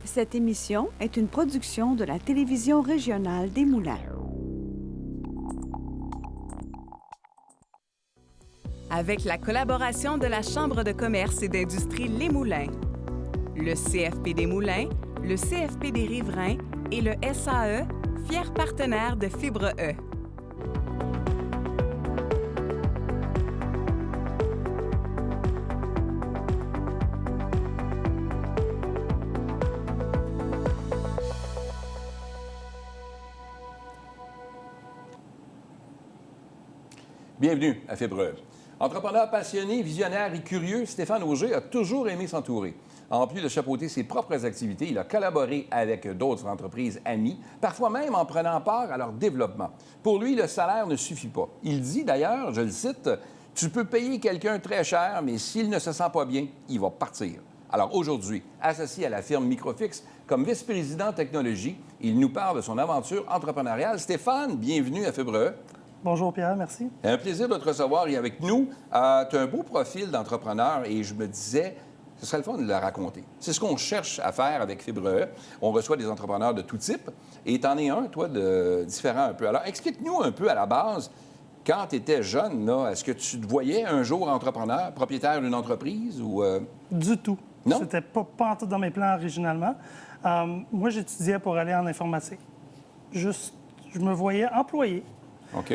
Cette émission est une production de la télévision régionale des Moulins. Avec la collaboration de la Chambre de commerce et d'industrie Les Moulins, le CFP des Moulins, le CFP des Riverains et le SAE, fiers partenaires de Fibre E. Bienvenue à Fibre E. Entrepreneur passionné, visionnaire et curieux, Stéphane Auger a toujours aimé s'entourer. En plus de chapeauter ses propres activités, il a collaboré avec d'autres entreprises amies, parfois même en prenant part à leur développement. Pour lui, le salaire ne suffit pas. Il dit d'ailleurs, je le cite, « Tu peux payer quelqu'un très cher, mais s'il ne se sent pas bien, il va partir. » Alors aujourd'hui, associé à la firme Microfix comme vice-président technologie, il nous parle de son aventure entrepreneuriale. Stéphane, bienvenue à Fibre E. Bonjour Pierre, merci. Un plaisir de te recevoir et avec nous. Tu as un beau profil d'entrepreneur et je me disais, ce serait le fun de le raconter. C'est ce qu'on cherche à faire avec Fibre E. On reçoit des entrepreneurs de tout type et tu en es un, toi, de différent un peu. Alors, explique-nous un peu à la base, quand tu étais jeune, là, est-ce que tu te voyais un jour entrepreneur, propriétaire d'une entreprise ou... Du tout. Non? C'était pas en tout dans mes plans originalement. Moi, j'étudiais pour aller en informatique. Juste, je me voyais employé. OK.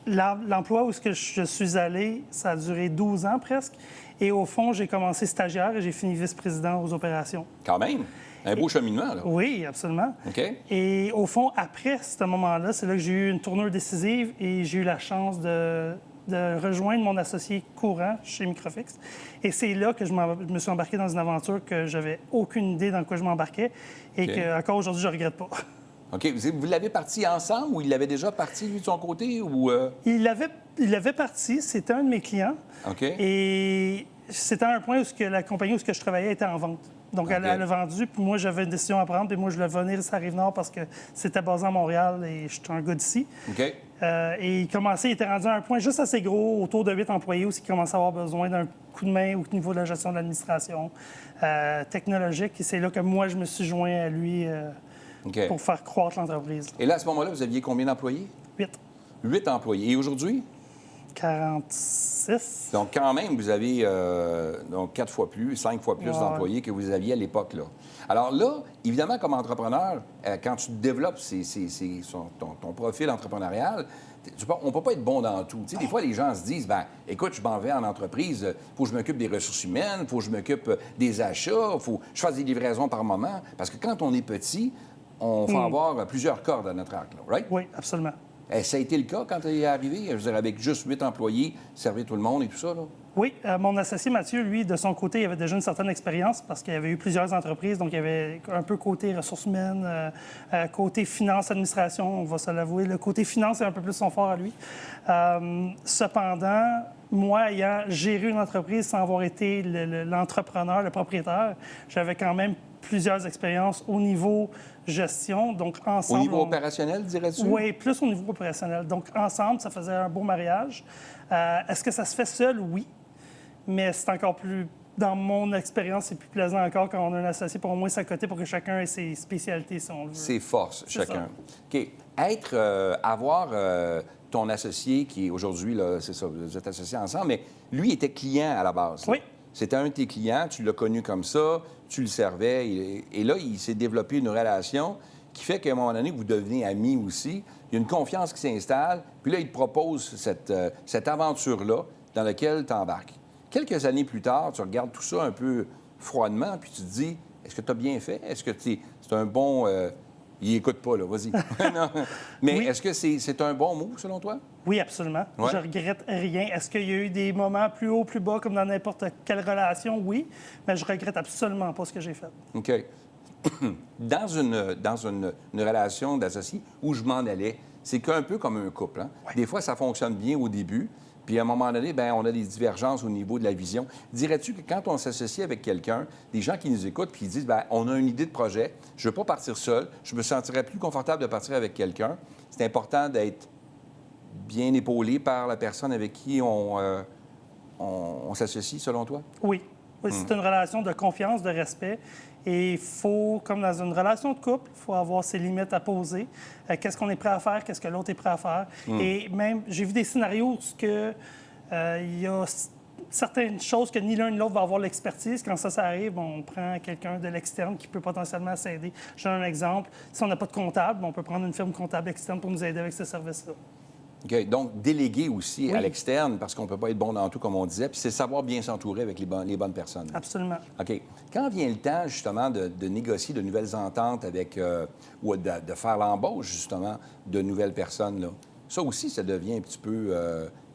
L'emploi où je suis allé, ça a duré 12 ans presque. Et au fond, j'ai commencé stagiaire et j'ai fini vice-président aux opérations. Quand même. Un beau cheminement, là. Oui, absolument. OK. Et au fond, après ce moment-là, c'est là que j'ai eu une tournure décisive et j'ai eu la chance de rejoindre mon associé courant chez Microfix. Et c'est là que je me suis embarqué dans une aventure que j'avais aucune idée dans quoi je m'embarquais et OK. que, encore aujourd'hui, je ne regrette pas. OK. Vous l'avez parti ensemble ou il l'avait déjà parti, lui, de son côté? Ou, Il l'avait parti, c'était un de mes clients. OK. Et c'était à un point où la compagnie où je travaillais était en vente. Donc, OK. elle a vendu, puis moi, j'avais une décision à prendre, puis moi, je voulais venir à Rive-Nord parce que c'était basé à Montréal et je suis un gars d'ici. OK. Et il était rendu à un point juste assez gros, autour de 8 employés, où il commençait à avoir besoin d'un coup de main au niveau de la gestion de l'administration technologique. Et c'est là que moi, je me suis joint à lui OK. pour faire croître l'entreprise. Et là, à ce moment-là, vous aviez combien d'employés? 8. 8 employés. Et aujourd'hui? 46. Donc, quand même, vous avez donc 4 fois plus, 5 fois plus Ouais. d'employés que vous aviez à l'époque, là. Alors là, évidemment, comme entrepreneur, quand tu développes ton profil entrepreneurial, on ne peut pas être bon dans tout. Tu sais, des fois, les gens se disent, ben, écoute, je m'en vais en entreprise, il faut que je m'occupe des ressources humaines, il faut que je m'occupe des achats, il faut que je fasse des livraisons par moment. Parce que quand on est petit, on faut avoir plusieurs cordes à notre arc, là, right? Oui, absolument. Ça a été le cas quand tu es arrivé? Je veux dire, avec juste 8 employés, servir tout le monde et tout ça, là? Oui, mon associé Mathieu, lui, de son côté, il avait déjà une certaine expérience parce qu'il avait eu plusieurs entreprises, donc il y avait un peu côté ressources humaines, côté finance, administration, on va se l'avouer. Le côté finance est un peu plus son fort à lui. Cependant, moi, ayant géré une entreprise sans avoir été l'entrepreneur, le propriétaire, j'avais quand même plusieurs expériences au niveau gestion, donc ensemble... Au niveau opérationnel, dirais-tu? Oui, plus au niveau opérationnel. Donc, ensemble, ça faisait un beau mariage. Est-ce que ça se fait seul? Oui. Mais c'est encore plus... Dans mon expérience, c'est plus plaisant encore quand on a un associé pour au moins s'accoter pour que chacun ait ses spécialités, si on le veut. Ses forces, C'est chacun. OK. Avoir ton associé qui est aujourd'hui, là, c'est ça, vous êtes associés ensemble, mais lui était client à la base. là. Oui. C'était un de tes clients, tu l'as connu comme ça, tu le servais, et là, il s'est développé une relation qui fait qu'à un moment donné, vous devenez amis aussi. Il y a une confiance qui s'installe, puis là, il te propose cette aventure-là dans laquelle tu embarques. Quelques années plus tard, tu regardes tout ça un peu froidement, puis tu te dis, est-ce que tu as bien fait? Est-ce que c'est un bon... Il écoute pas, là, vas-y. Non. Mais Oui. est-ce que c'est un bon move, selon toi? Oui, absolument. Ouais. Je regrette rien. Est-ce qu'il y a eu des moments plus hauts, plus bas, comme dans n'importe quelle relation? Oui. Mais je regrette absolument pas ce que j'ai fait. OK. Dans une relation d'associés où je m'en allais, c'est qu'un peu comme un couple. Hein? Ouais. Des fois, ça fonctionne bien au début, puis à un moment donné, bien, on a des divergences au niveau de la vision. Dirais-tu que quand on s'associe avec quelqu'un, des gens qui nous écoutent puis ils disent, bien, on a une idée de projet, je ne veux pas partir seul, je me sentirais plus confortable de partir avec quelqu'un. C'est important d'être bien épaulé par la personne avec qui on s'associe, selon toi? Oui. Oui, c'est une relation de confiance, de respect. Et il faut, comme dans une relation de couple, il faut avoir ses limites à poser. Qu'est-ce qu'on est prêt à faire, qu'est-ce que l'autre est prêt à faire. Et même, j'ai vu des scénarios où il y a certaines choses que ni l'un ni l'autre va avoir l'expertise. Quand ça arrive, on prend quelqu'un de l'externe qui peut potentiellement s'aider. Je donne un exemple. Si on n'a pas de comptable, on peut prendre une firme comptable externe pour nous aider avec ce service-là. OK. Donc, déléguer aussi à l'externe, parce qu'on ne peut pas être bon dans tout, comme on disait, puis c'est savoir bien s'entourer avec les bonnes personnes. Absolument. OK. Quand vient le temps, justement, de négocier de nouvelles ententes avec, ou de faire l'embauche, justement, de nouvelles personnes, là, ça aussi, ça devient un petit peu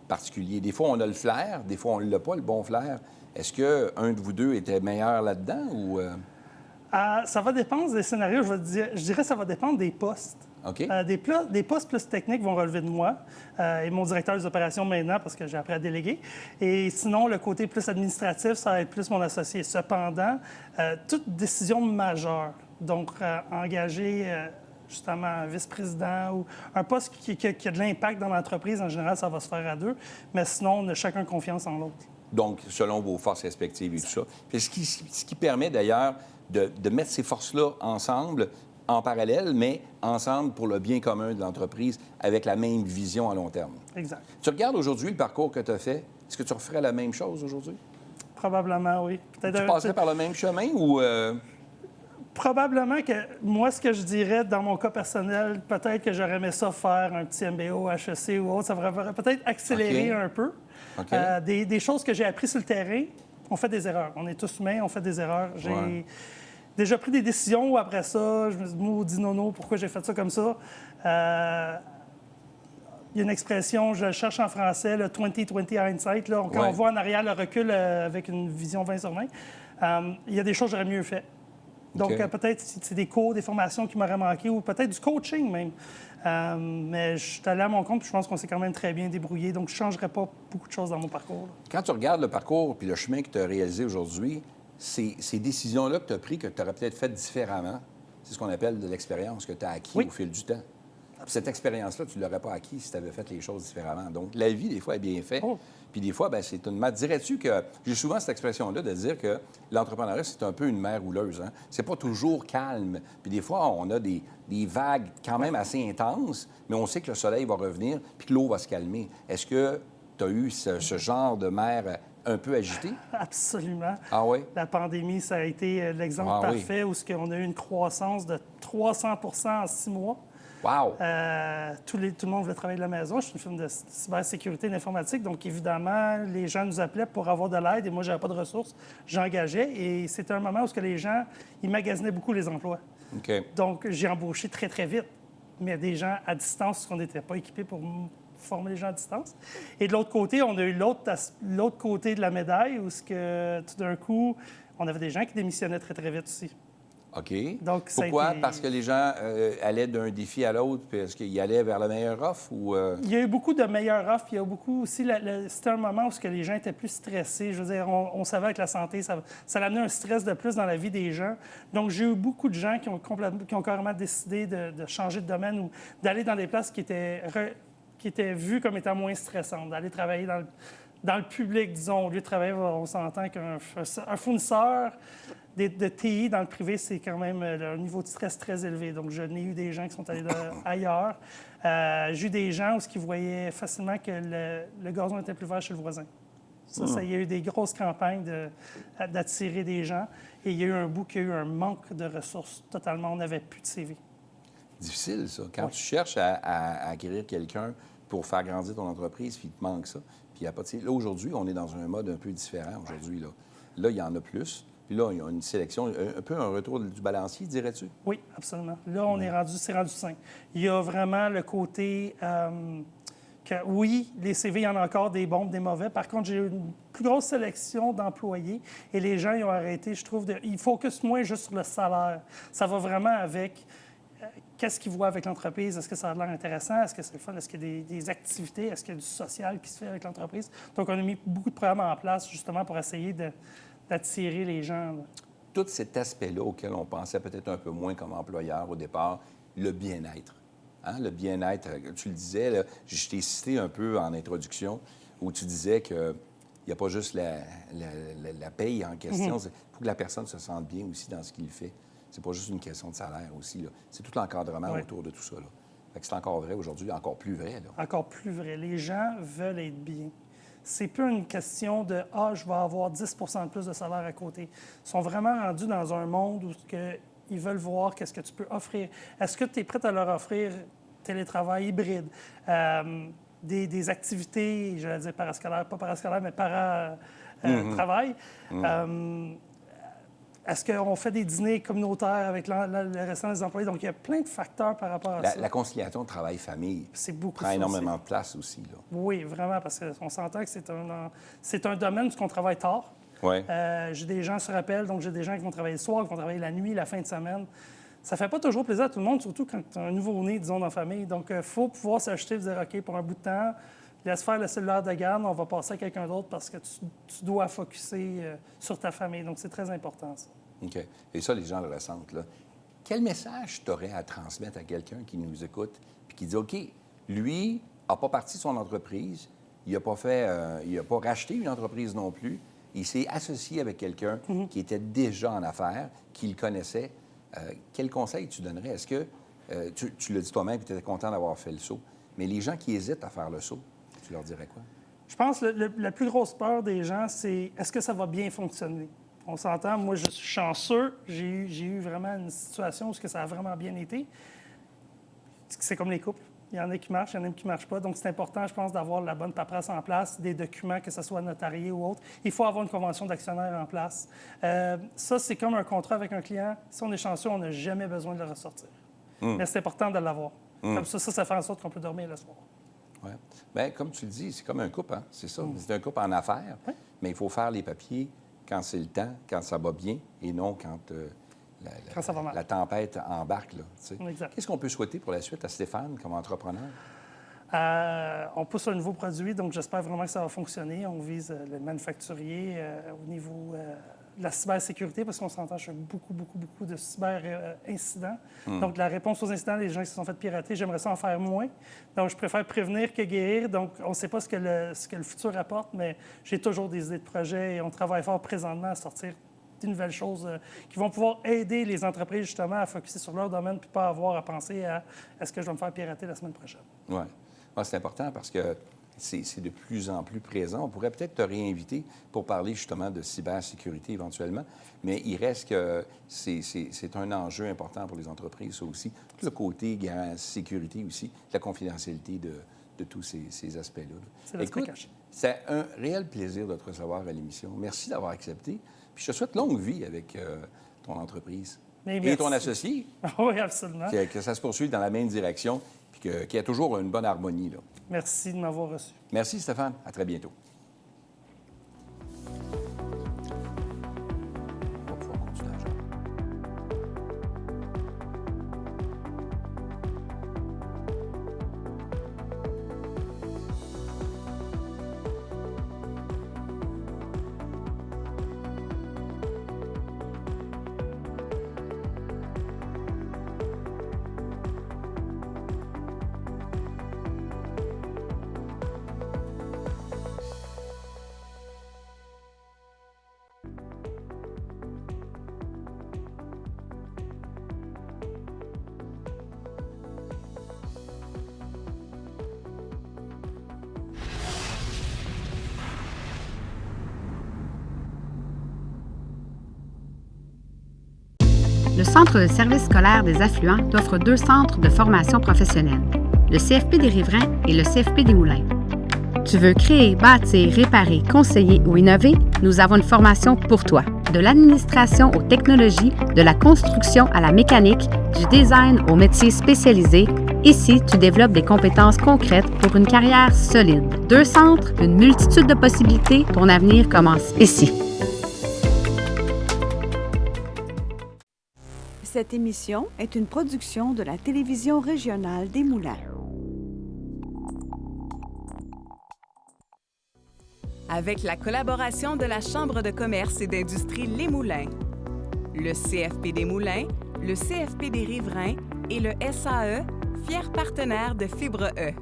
particulier. Des fois, on a le flair, des fois, on ne l'a pas, le bon flair. Est-ce qu'un de vous deux était meilleur là-dedans ou... Ça va dépendre des scénarios. Je dirais que ça va dépendre des postes. OK. Des postes plus techniques vont relever de moi et mon directeur des opérations maintenant parce que j'ai appris à déléguer. Et sinon, le côté plus administratif, ça va être plus mon associé. Cependant, toute décision majeure, donc engager justement un vice-président ou un poste qui a de l'impact dans l'entreprise, en général, ça va se faire à deux. Mais sinon, on a chacun confiance en l'autre. Donc, selon vos forces respectives et tout ça. Puis ce qui permet d'ailleurs de mettre ces forces-là ensemble, en parallèle, mais ensemble pour le bien commun de l'entreprise, avec la même vision à long terme. Exact. Tu regardes aujourd'hui le parcours que tu as fait, est-ce que tu referais la même chose aujourd'hui? Probablement, oui. Tu passerais par le même chemin ou... Probablement que moi, ce que je dirais dans mon cas personnel, peut-être que j'aurais aimé ça faire un petit MBO, HEC ou autre. Ça aurait peut-être accéléré un peu. Okay. Des choses que j'ai apprises sur le terrain, on fait des erreurs. On est tous humains, on fait des erreurs. J'ai déjà pris des décisions où après ça, je me suis dit, maudit nono, pourquoi j'ai fait ça comme ça? Il y a une expression, je le cherche en français, le 20/20 hindsight. Là, quand on voit en arrière le recul avec une vision 20 sur 20, il y a des choses que j'aurais mieux fait. Donc, peut-être c'est des cours, des formations qui m'auraient manqué ou peut-être du coaching même. Mais je suis allé à mon compte et je pense qu'on s'est quand même très bien débrouillé. Donc, je ne changerais pas beaucoup de choses dans mon parcours. Là. Quand tu regardes le parcours puis le chemin que tu as réalisé aujourd'hui, ces décisions-là que tu as prises, que tu aurais peut-être faites différemment, c'est ce qu'on appelle de l'expérience que tu as acquis au fil du temps. Puis cette expérience-là, tu ne l'aurais pas acquis si tu avais fait les choses différemment. Donc, la vie, des fois, est bien faite. Puis des fois, bien, c'est une maths. Dirais-tu que... J'ai souvent cette expression-là de dire que l'entrepreneuriat, c'est un peu une mer houleuse. Hein? C'est pas toujours calme. Puis des fois, on a des vagues quand même assez intenses, mais on sait que le soleil va revenir puis que l'eau va se calmer. Est-ce que tu as eu ce genre de mer un peu agité? Absolument. Ah oui? La pandémie, ça a été l'exemple parfait où on a eu une croissance de 300 en 6 mois. Wow! Tout le monde veut travailler de la maison. Je suis une firme de cybersécurité et d'informatique. Donc, évidemment, les gens nous appelaient pour avoir de l'aide et moi, je n'avais pas de ressources. J'engageais et c'était un moment où les gens, ils magasinaient beaucoup les emplois. Okay. Donc, j'ai embauché très, très vite. Mais des gens à distance, parce qu'on n'était pas équipés pour former les gens à distance. Et de l'autre côté, on a eu l'autre côté de la médaille où tout d'un coup, on avait des gens qui démissionnaient très, très vite aussi. OK. Donc, pourquoi? Parce que les gens allaient d'un défi à l'autre, puis est-ce qu'ils allaient vers la meilleure offre ou... Il y a eu beaucoup de meilleures offres, puis il y a beaucoup aussi... C'était un moment où les gens étaient plus stressés. Je veux dire, on savait avec la santé, ça amenait un stress de plus dans la vie des gens. Donc, j'ai eu beaucoup de gens qui ont carrément décidé de changer de domaine ou d'aller dans des places qui étaient vues comme étant moins stressantes, d'aller travailler dans le public, disons, au lieu de travailler, on s'entend qu'un fournisseur... de TI dans le privé, c'est quand même un niveau de stress très élevé. Donc, je n'ai eu des gens qui sont allés ailleurs. J'ai eu des gens qui voyaient facilement que le gazon était plus vert chez le voisin. Il y a eu des grosses campagnes d'attirer des gens. Et il y a eu un bout qu'il y a eu un manque de ressources totalement. On n'avait plus de CV. Difficile, ça. Quand tu cherches à acquérir quelqu'un pour faire grandir ton entreprise, puis il te manque ça, puis il n'y a pas de CV. Là, aujourd'hui, on est dans un mode un peu différent aujourd'hui. Là, il y en a plus. Puis là, il y a une sélection, un peu un retour du balancier, dirais-tu? Oui, absolument. Là, c'est rendu sain. Il y a vraiment le côté que, oui, les CV, il y en a encore des bons, des mauvais. Par contre, j'ai eu une plus grosse sélection d'employés et les gens, ils ont arrêté, je trouve, ils focusent moins juste sur le salaire. Ça va vraiment avec qu'est-ce qu'ils voient avec l'entreprise. Est-ce que ça a l'air intéressant? Est-ce que c'est le fun? Est-ce qu'il y a des activités? Est-ce qu'il y a du social qui se fait avec l'entreprise? Donc, on a mis beaucoup de programmes en place, justement, pour essayer d'attirer les gens. Là. Tout cet aspect-là auquel on pensait peut-être un peu moins comme employeur au départ, le bien-être. Hein? Le bien-être, tu le disais, là, je t'ai cité un peu en introduction, où tu disais que n'y a pas juste la paye en question. Il faut que la personne se sente bien aussi dans ce qu'il fait. C'est pas juste une question de salaire aussi, là. C'est tout l'encadrement autour de tout ça, là. Fait que c'est encore vrai aujourd'hui, encore plus vrai, là. Encore plus vrai. Les gens veulent être bien. C'est plus une question de « Ah, je vais avoir 10 de plus de salaire à côté ». Ils sont vraiment rendus dans un monde où ils veulent voir qu'est-ce que tu peux offrir. Est-ce que tu es prêt à leur offrir télétravail hybride, des activités, je vais dire parascolaires, pas parascolaires, mais para-travail. Est-ce qu'on fait des dîners communautaires avec le restant des employés? Donc, il y a plein de facteurs par rapport à ça. La conciliation travail-famille prend ça énormément de place aussi, là. Oui, vraiment, parce qu'on s'entend que c'est un domaine où on travaille tard. Ouais. J'ai des gens sur appel, donc j'ai des gens qui vont travailler le soir, qui vont travailler la nuit, la fin de semaine. Ça fait pas toujours plaisir à tout le monde, surtout quand tu as un nouveau-né, disons, dans la famille. Donc, il faut pouvoir s'acheter et dire, OK, pour un bout de temps, laisse faire le cellulaire de garde, on va passer à quelqu'un d'autre parce que tu dois focusser sur ta famille. Donc, c'est très important, ça. OK. Et ça, les gens le ressentent, là. Quel message tu aurais à transmettre à quelqu'un qui nous écoute puis qui dit, OK, lui n'a pas parti de son entreprise, il n'a pas racheté une entreprise non plus, il s'est associé avec quelqu'un qui était déjà en affaires, qui le connaissait. Quel conseil tu donnerais? Est-ce que, tu l'as dit toi-même et tu étais content d'avoir fait le saut, mais les gens qui hésitent à faire le saut, tu leur dirais quoi? Je pense que la plus grosse peur des gens, c'est est-ce que ça va bien fonctionner? On s'entend, moi, je suis chanceux. J'ai eu vraiment une situation où ça a vraiment bien été. C'est comme les couples. Il y en a qui marchent, il y en a qui ne marchent pas. Donc, c'est important, je pense, d'avoir la bonne paperasse en place, des documents, que ce soit notarié ou autre. Il faut avoir une convention d'actionnaire en place. Ça, c'est comme un contrat avec un client. Si on est chanceux, on n'a jamais besoin de le ressortir. Mais c'est important de l'avoir. Comme ça fait en sorte qu'on peut dormir le soir. Oui. Bien, comme tu le dis, c'est comme un couple, hein? C'est ça. C'est un couple en affaires, mais il faut faire les papiers quand c'est le temps, quand ça va bien, et non quand ça va mal. La tempête embarque, là. Exact. Qu'est-ce qu'on peut souhaiter pour la suite à Stéphane comme entrepreneur? On pousse un nouveau produit, donc j'espère vraiment que ça va fonctionner. On vise le manufacturier au niveau de la cybersécurité, parce qu'on s'entend, je fais beaucoup de cyber-incidents. Donc, la réponse aux incidents, les gens qui se sont fait pirater, j'aimerais ça en faire moins. Donc, je préfère prévenir que guérir. Donc, on ne sait pas ce que le futur apporte, mais j'ai toujours des idées de projet et on travaille fort présentement à sortir de nouvelles choses qui vont pouvoir aider les entreprises, justement, à focusser sur leur domaine puis pas avoir à penser à est-ce que je vais me faire pirater la semaine prochaine. Oui. C'est important parce que c'est de plus en plus présent. On pourrait peut-être te réinviter pour parler justement de cybersécurité éventuellement, mais il reste que c'est un enjeu important pour les entreprises, ça aussi. Tout le côté sécurité aussi, la confidentialité de tous ces aspects-là. Écoute, c'est un réel plaisir de te recevoir à l'émission. Merci d'avoir accepté. Puis je te souhaite longue vie avec ton entreprise. Et ton associé. Oui, absolument. Que ça se poursuive dans la même direction. Qu'il y a toujours une bonne harmonie, là. Merci de m'avoir reçu. Merci, Stéphane. À très bientôt. On va pouvoir continuer à jaser. Le Centre de services scolaires des affluents t'offre 2 centres de formation professionnelle, le CFP des Riverains et le CFP des Moulins. Tu veux créer, bâtir, réparer, conseiller ou innover? Nous avons une formation pour toi. De l'administration aux technologies, de la construction à la mécanique, du design aux métiers spécialisés, ici, tu développes des compétences concrètes pour une carrière solide. 2 centres, une multitude de possibilités, ton avenir commence ici. Cette émission est une production de la Télévision régionale des Moulins. Avec la collaboration de la Chambre de commerce et d'industrie Les Moulins, le CFP des Moulins, le CFP des Riverains et le SAE, fiers partenaires de Fibre E.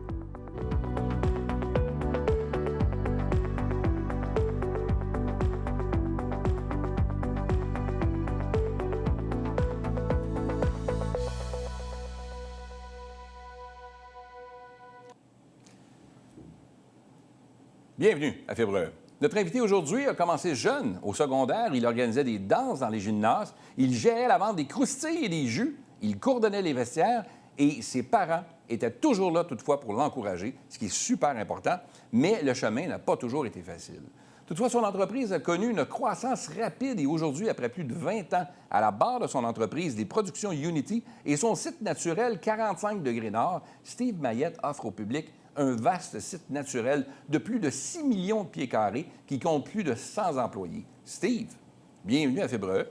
Bienvenue à Fibre. Notre invité aujourd'hui a commencé jeune au secondaire. Il organisait des danses dans les gymnases. Il gérait la vente des croustilles et des jus. Il coordonnait les vestiaires et ses parents étaient toujours là toutefois pour l'encourager, ce qui est super important. Mais le chemin n'a pas toujours été facile. Toutefois, son entreprise a connu une croissance rapide et aujourd'hui, après plus de 20 ans à la barre de son entreprise des productions Unity et son site naturel 45 degrés Nord, Steve Mayette offre au public un vaste site naturel de plus de 6 millions de pieds carrés qui compte plus de 100 employés. Steve, bienvenue à Fibre.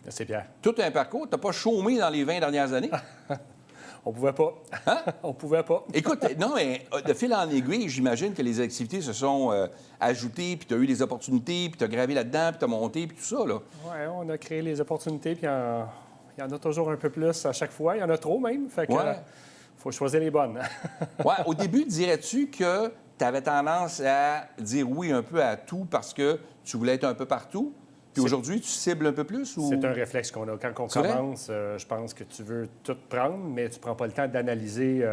Merci, Pierre. Tout un parcours, tu n'as pas chômé dans les 20 dernières années? On pouvait pas. Hein? On pouvait pas. Écoute, non, mais de fil en aiguille, j'imagine que les activités se sont ajoutées, puis tu as eu des opportunités, puis tu as gravé là-dedans, puis tu as monté, puis tout ça, là. Oui, on a créé les opportunités, puis il y en a toujours un peu plus à chaque fois. Il y en a trop, même. Fait que faut choisir les bonnes. Ouais, au début, dirais-tu que tu avais tendance à dire oui un peu à tout parce que tu voulais être un peu partout? Puis aujourd'hui, tu cibles un peu plus? Ou... C'est un réflexe qu'on a. Quand on commence, je pense que tu veux tout prendre, mais tu prends pas le temps d'analyser.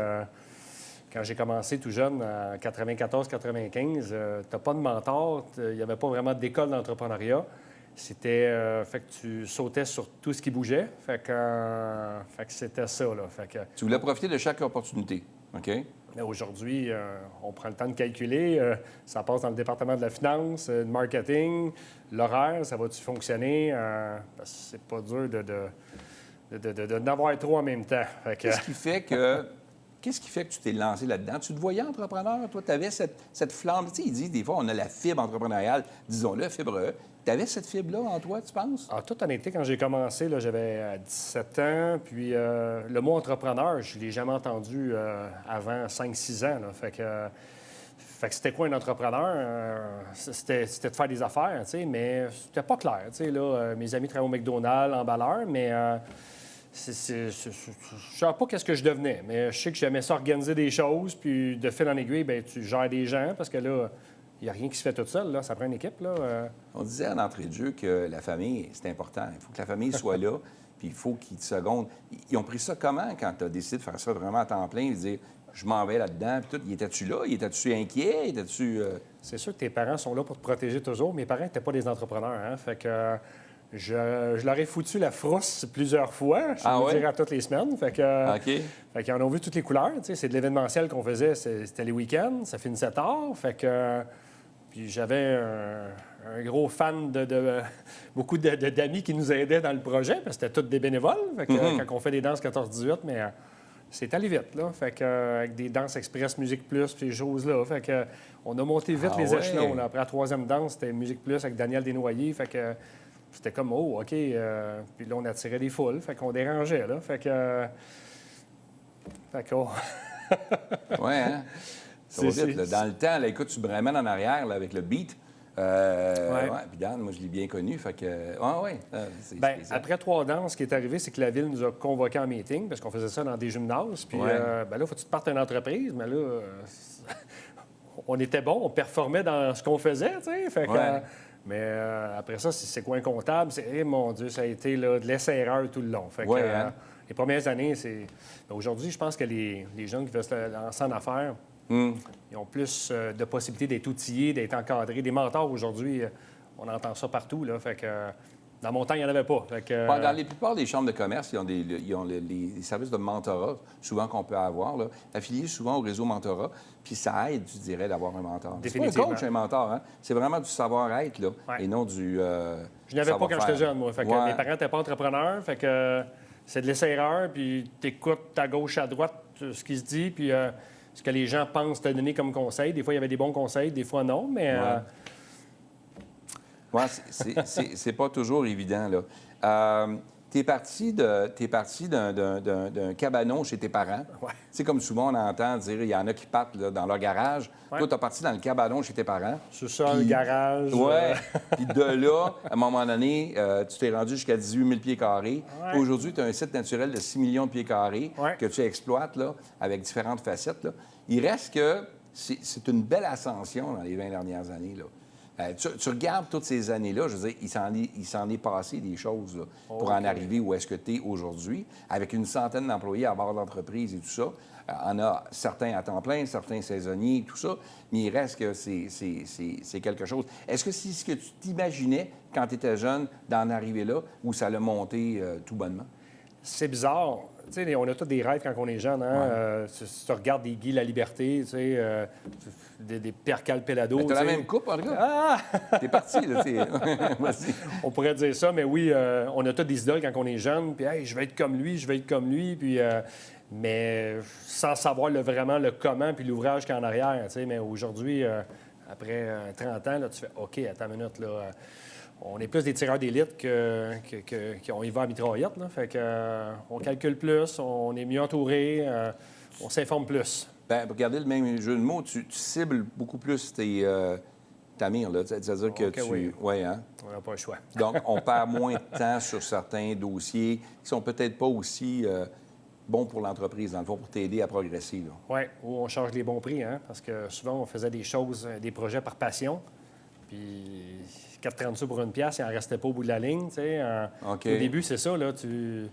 Quand j'ai commencé tout jeune, en 94-95, tu n'as pas de mentor. Il n'y avait pas vraiment d'école d'entrepreneuriat. C'était... fait que tu sautais sur tout ce qui bougeait. Fait que c'était ça, là. Fait que... Tu voulais profiter de chaque opportunité, OK? Mais aujourd'hui, on prend le temps de calculer. Ça passe dans le département de la finance, du marketing, l'horaire, ça va-tu fonctionner? Parce que c'est pas dur d'avoir trop en même temps. Fait que... Qu'est-ce qui fait que tu t'es lancé là-dedans? Tu te voyais entrepreneur? Toi, tu avais cette flamme. Tu sais, ils disent des fois, on a la fibre entrepreneuriale, disons-le, fibre. Tu avais cette fibre-là en toi, tu penses? En toute honnêteté, quand j'ai commencé, là, j'avais 17 ans. Puis le mot entrepreneur, je ne l'ai jamais entendu avant 5-6 ans. Là. Fait que c'était quoi un entrepreneur? C'était de faire des affaires, tu sais, mais c'était pas clair. Tu sais, là, mes amis travaillaient au McDonald's, emballeur, mais... je ne savais pas qu'est-ce que je devenais, mais je sais que j'aimais ça organiser des choses, puis de fil en aiguille, bien, tu gères des gens, parce que là, il n'y a rien qui se fait tout seul, là. Ça prend une équipe, là. On disait en entrée de jeu que la famille, c'est important. Il faut que la famille soit là, puis il faut qu'ils te secondent. Ils ont pris ça comment quand tu as décidé de faire ça vraiment à temps plein, de dire je m'en vais là-dedans, puis tout. Étais-tu là? Étais-tu inquiet? Étais-tu... C'est sûr que tes parents sont là pour te protéger toujours. Mes parents n'étaient pas des entrepreneurs, hein? Fait que... Je leur ai foutu la frousse plusieurs fois, je veux dire, à toutes les semaines. Fait qu'ils en ont vu toutes les couleurs. Tu sais, c'est de l'événementiel qu'on faisait, c'était les week-ends, ça finissait tard. Fait que... Puis j'avais un gros fan beaucoup d'amis qui nous aidaient dans le projet, parce que c'était tous des bénévoles. Fait que, quand on fait des danses 14-18, mais c'est allé vite, là. Fait que, avec des danses express, Musique Plus, puis ces choses-là. Fait que, on a monté vite les échelons. Là. Après la troisième danse, c'était Musique Plus avec Daniel Desnoyers. Fait que... C'était comme, oh, OK. Puis là, on attirait des foules. Fait qu'on dérangeait, là. Fait que Oui, hein? Ça va vite, là. Dans le temps, là, écoute, tu me ramènes en arrière là, avec le beat. Puis Dan, moi, je l'ai bien connu. Fait que, après 3 danses, ce qui est arrivé, c'est que la Ville nous a convoqués en meeting, parce qu'on faisait ça dans des gymnases. Puis là, il faut que tu te partes une entreprise. Mais là, on était bon, on performait dans ce qu'on faisait, tu sais. Fait que... Mais après ça, c'est quoi un comptable? Mon Dieu, ça a été là, de l'essai-erreur tout le long. Fait que, les premières années, c'est... Aujourd'hui, je pense que les gens qui veulent se lancer en affaires, ils ont plus de possibilités d'être outillés, d'être encadrés. Des mentors, aujourd'hui, on entend ça partout. Là. Fait que, dans mon temps, il n'y en avait pas. Fait que, dans la plupart des chambres de commerce, ils ont les services de mentorat, souvent qu'on peut avoir, là, affiliés souvent au réseau mentorat. Puis ça aide, tu dirais, d'avoir un mentor. C'est pas un coach, un mentor. Hein? C'est vraiment du savoir-être, là, et non du je n'avais pas quand j'étais jeune, moi. Fait que mes parents n'étaient pas entrepreneurs. Fait que c'est de l'essai-erreur, puis tu écoutes à gauche, à droite ce qui se dit, puis ce que les gens pensent te donner comme conseil. Des fois, il y avait des bons conseils, des fois, non, mais... c'est pas toujours évident, là. T'es parti d'un cabanon chez tes parents. Ouais. C'est comme souvent on entend dire, il y en a qui partent là, dans leur garage. Toi, t'es parti dans le cabanon chez tes parents. C'est ça, le garage. Oui. Puis de là, à un moment donné, tu t'es rendu jusqu'à 18 000 pieds carrés. Ouais. Aujourd'hui, tu as un site naturel de 6 millions de pieds carrés que tu exploites là, avec différentes facettes. Là. Il reste que c'est une belle ascension dans les 20 dernières années, là. Tu regardes toutes ces années-là, je veux dire, il s'en est passé des choses là, pour en arriver où est-ce que tu es aujourd'hui, avec une centaine d'employés à bord de l'entreprise et tout ça. On a certains à temps plein, certains saisonniers, tout ça, mais il reste que c'est quelque chose. Est-ce que c'est ce que tu t'imaginais quand tu étais jeune d'en arriver là, ou ça l'a monté tout bonnement? C'est bizarre. Tu sais, on a tous des rêves quand on est jeune. Hein? Si tu regardes des Guy Laliberté, tu sais, des Pierre Calpelado. Tu as la même coupe, en tout cas. Ah! T'es parti, là. On pourrait dire ça, mais oui, on a tous des idoles quand on est jeune. Puis, hey, je vais être comme lui, je vais être comme lui. Puis, mais sans savoir vraiment le comment puis l'ouvrage qu'il y a en arrière. Tu sais, mais aujourd'hui, après 30 ans, là, tu fais OK, attends une minute, là. On est plus des tireurs d'élite qu'on y va à mitraillette. Là. Fait que, on calcule plus, on est mieux entouré, on s'informe plus. Bien, pour garder le même jeu de mots, tu cibles beaucoup plus ta mire, là. C'est-à-dire que tu... Oui, hein? On n'a pas le choix. Donc, on perd moins de temps sur certains dossiers qui sont peut-être pas aussi bons pour l'entreprise, dans le fond, pour t'aider à progresser. Oui, ou on charge les bons prix, hein? Parce que souvent, on faisait des choses, des projets par passion. Puis 4,30 sous pour une pièce, il n'en restait pas au bout de la ligne. Tu sais. Au début, c'est ça, là. Tu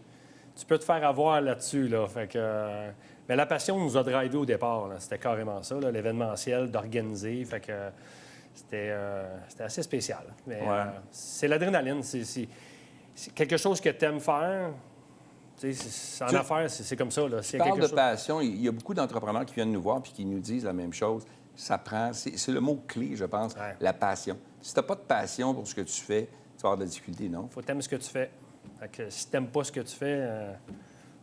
peux te faire avoir là-dessus, là. Fait que, mais la passion nous a drivé au départ, là. C'était carrément ça, là, l'événementiel, d'organiser. Fait que c'était assez spécial. Mais c'est l'adrénaline. C'est quelque chose que tu aimes faire. En affaires, c'est comme ça. Là. Tu parles de passion. Il y a beaucoup d'entrepreneurs qui viennent nous voir et qui nous disent la même chose. Ça prend... C'est le mot-clé, je pense, la passion. Si tu n'as pas de passion pour ce que tu fais, tu vas avoir de la difficulté, non? Il faut t'aimer ce que tu fais. Fait que si tu n'aimes pas ce que tu fais,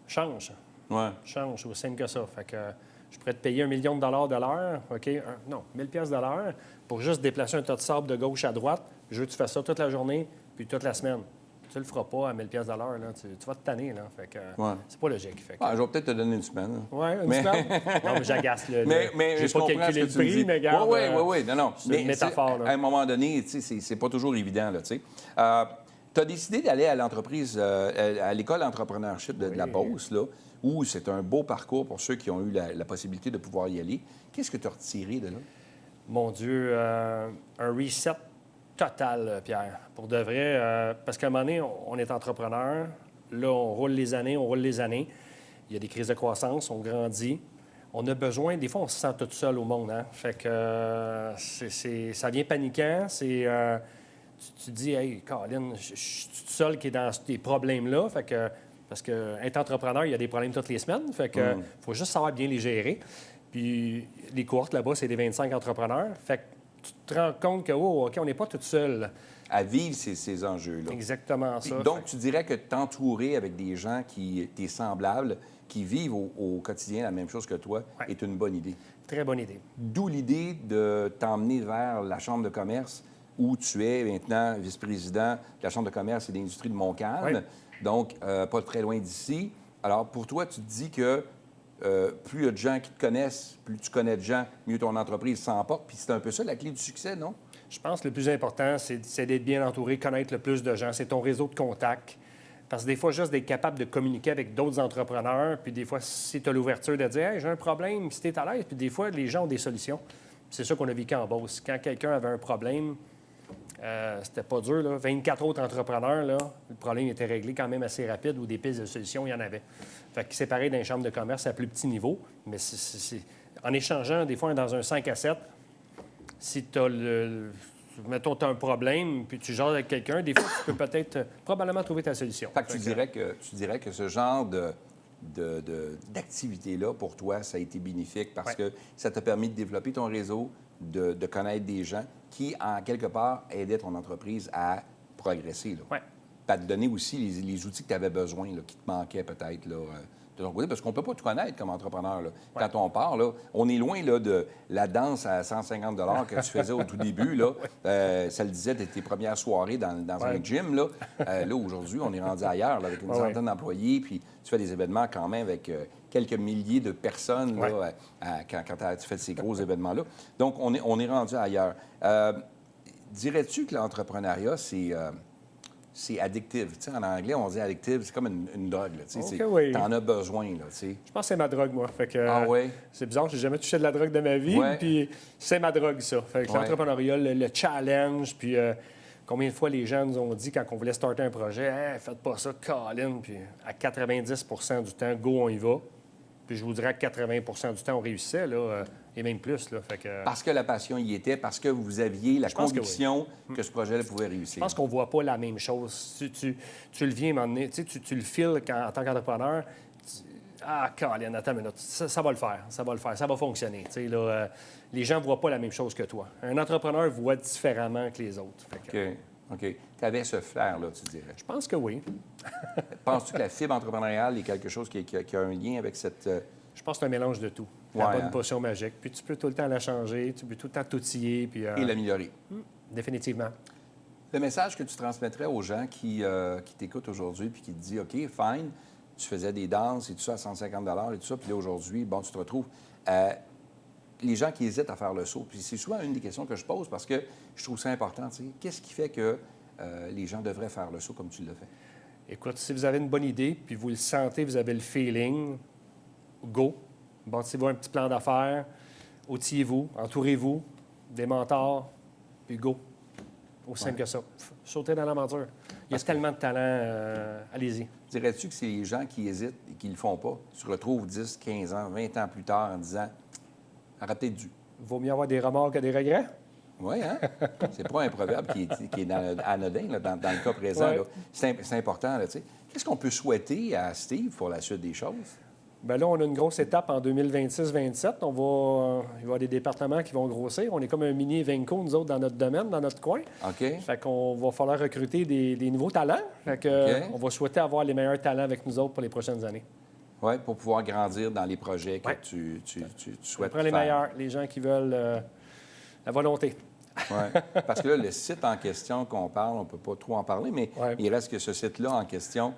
change. Ouais. Change, aussi simple que ça. Fait que je pourrais te payer $1 million de l'heure, OK? Non, 1000 pièces de l'heure pour juste déplacer un tas de sable de gauche à droite. Je veux que tu fasses ça toute la journée puis toute la semaine. Tu le feras pas à 1000 pièces de l'heure. Tu vas te tanner. Là. Fait que, c'est pas logique. Fait que... je vais peut-être te donner une semaine. Oui, une semaine. Non, mais j'agace. Mais j'ai pas calculé le prix, mais regarde. Oui. Non. C'est une métaphore. À un moment donné, c'est pas toujours évident. Tu as décidé d'aller à l'entreprise, à l'école d'entrepreneurship de la Beauce, là, où c'est un beau parcours pour ceux qui ont eu la possibilité de pouvoir y aller. Qu'est-ce que tu as retiré de là? Mon Dieu, un reset total, Pierre. Pour de vrai, parce qu'à un moment donné, on est entrepreneur. Là, on roule les années. Il y a des crises de croissance, on grandit. On a besoin... Des fois, on se sent tout seul au monde. Hein? Fait que ça devient paniquant. Tu te dis, « Hey, Colin, je suis tout seul qui est dans ces problèmes-là. » Fait que, parce qu'être entrepreneur, il y a des problèmes toutes les semaines. Fait que faut juste savoir bien les gérer. Puis les cohortes là-bas, c'est des 25 entrepreneurs. Fait que tu te rends compte que, OK, on n'est pas tout seul. À vivre ces enjeux-là. Exactement ça. Donc, tu dirais que t'entourer avec des gens t'es semblables, qui vivent au quotidien la même chose que toi, est une bonne idée. Très bonne idée. D'où l'idée de t'emmener vers la Chambre de commerce, où tu es maintenant vice-président de la Chambre de commerce et d'industrie de Montcalm, donc pas très loin d'ici. Alors, pour toi, tu te dis que plus il y a de gens qui te connaissent, plus tu connais de gens, mieux ton entreprise s'emporte. Puis c'est un peu ça la clé du succès, non? Je pense que le plus important, c'est d'être bien entouré, connaître le plus de gens. C'est ton réseau de contacts. Parce que des fois, juste d'être capable de communiquer avec d'autres entrepreneurs, puis des fois, si tu as l'ouverture de dire « Hey, j'ai un problème », si tu es à l'aise, puis des fois, les gens ont des solutions. C'est ça qu'on a vécu en Beauce. Quand quelqu'un avait un problème, c'était pas dur, là. 24 autres entrepreneurs, là, le problème était réglé quand même assez rapide, ou des pistes de solutions, il y en avait. Fait que c'est pareil dans les chambres de commerce à plus petit niveau, mais en échangeant, des fois, dans un 5 à 7, si tu as mettons, tu as un problème, puis tu jases avec quelqu'un, des fois, tu peux peut-être probablement trouver ta solution. Fait que tu dirais que ce genre d'activité-là, pour toi, ça a été bénéfique parce que ça t'a permis de développer ton réseau, de connaître des gens qui, en quelque part, aidaient ton entreprise à progresser. Oui. Puis à te donner aussi les outils que tu avais besoin, là, qui te manquaient peut-être, là, de ton côté, parce qu'on ne peut pas tout connaître comme entrepreneur. Là. Quand on part, là, on est loin là, de la danse à 150 $ que tu faisais au tout début. Là. Ça le disait, tes premières soirées dans un gym. Là, là aujourd'hui, on est rendu ailleurs là, avec une centaine d'employés, puis tu fais des événements quand même avec quelques milliers de personnes là, quand tu fais ces gros événements-là. Donc, on est rendu ailleurs. Dirais-tu que l'entrepreneuriat, c'est addictif. Tu sais, en anglais, on dit addictive, c'est comme une drogue. Tu en as besoin. Là, tu sais. Je pense que c'est ma drogue, moi. Fait que, oui? C'est bizarre, j'ai jamais touché de la drogue de ma vie. Puis c'est ma drogue, ça. Fait que l'entrepreneuriat, le challenge, puis combien de fois les gens nous ont dit quand on voulait starter un projet, hey, faites pas ça, Colin. Puis à 90 du temps, go, on y va. Puis je vous dirais que 80 du temps, on réussissait, là, et même plus. Là. Fait que... Parce que la passion y était, parce que vous aviez la conviction que ce projet-là pouvait réussir. Je pense qu'on ne voit pas la même chose. Tu le viens à un moment donné, tu le files en tant qu'entrepreneur. Colin, attends une minute, ça va le faire, ça va fonctionner. Là, les gens ne voient pas la même chose que toi. Un entrepreneur voit différemment que les autres. Fait que... OK. Tu avais ce flair-là, tu dirais. Je pense que oui. Penses-tu que la fibre entrepreneuriale est quelque chose qui a un lien avec cette... Je pense que c'est un mélange de tout. La bonne potion magique. Puis tu peux tout le temps la changer, tu peux tout le temps t'outiller. Puis, et l'améliorer. Définitivement. Le message que tu transmettrais aux gens qui t'écoutent aujourd'hui puis qui te disent, OK, fine, tu faisais des danses et tout ça à 150 et tout ça, puis là, aujourd'hui, bon, tu te retrouves... les gens qui hésitent à faire le saut, puis c'est souvent une des questions que je pose parce que je trouve ça important. Tu sais, qu'est-ce qui fait que les gens devraient faire le saut comme tu l'as fait? Écoute, si vous avez une bonne idée, puis vous le sentez, vous avez le feeling, go. Bâtissez-vous un petit plan d'affaires, outillez-vous, entourez-vous, des mentors, puis go. Aussi simple que ça. Sautez dans l'aventure. Il y a tellement de talent, allez-y. Dirais-tu que c'est les gens qui hésitent et qui ne le font pas, se retrouvent 10, 15 ans, 20 ans plus tard en disant « Aurait peut-être dû ». Vaut mieux avoir des remords que des regrets? Oui, hein? C'est pas un proverbe qui est anodin là, dans le cas présent. Ouais. C'est important. Là, tu sais. Qu'est-ce qu'on peut souhaiter à Steve pour la suite des choses? Bien là, on a une grosse étape en 2026-27. Il va y avoir des départements qui vont grossir. On est comme un mini Venco, nous autres, dans notre domaine, dans notre coin. OK. Fait qu'on va falloir recruter des nouveaux talents. Fait que, on va souhaiter avoir les meilleurs talents avec nous autres pour les prochaines années. Oui, pour pouvoir grandir dans les projets que tu souhaites faire. On prend les meilleurs, les gens qui veulent la volonté. Oui, parce que là, le site en question qu'on parle, on ne peut pas trop en parler, mais il reste que ce site-là en question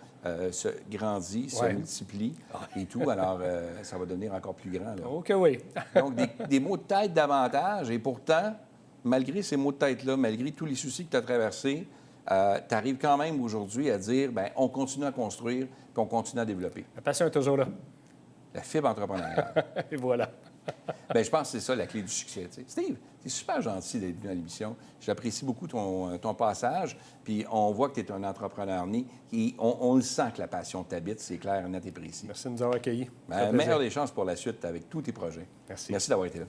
se grandit, se multiplie et tout. Alors, ça va devenir encore plus grand. Là. OK, oui. Donc, des maux de tête davantage. Et pourtant, malgré ces maux de tête-là, malgré tous les soucis que tu as traversés, tu arrives quand même aujourd'hui à dire, bien, on continue à construire puis on continue à développer. La passion est toujours là. La fibre entrepreneuriale. Et voilà. Bien, je pense que c'est ça la clé du succès. Tu sais. Steve, c'est super gentil d'être venu à l'émission. J'apprécie beaucoup ton passage. Puis on voit que tu es un entrepreneur né. Et on le sent que la passion t'habite, c'est clair, net et précis. Merci de nous avoir accueillis. Meilleure des chances pour la suite avec tous tes projets. Merci. Merci d'avoir été là.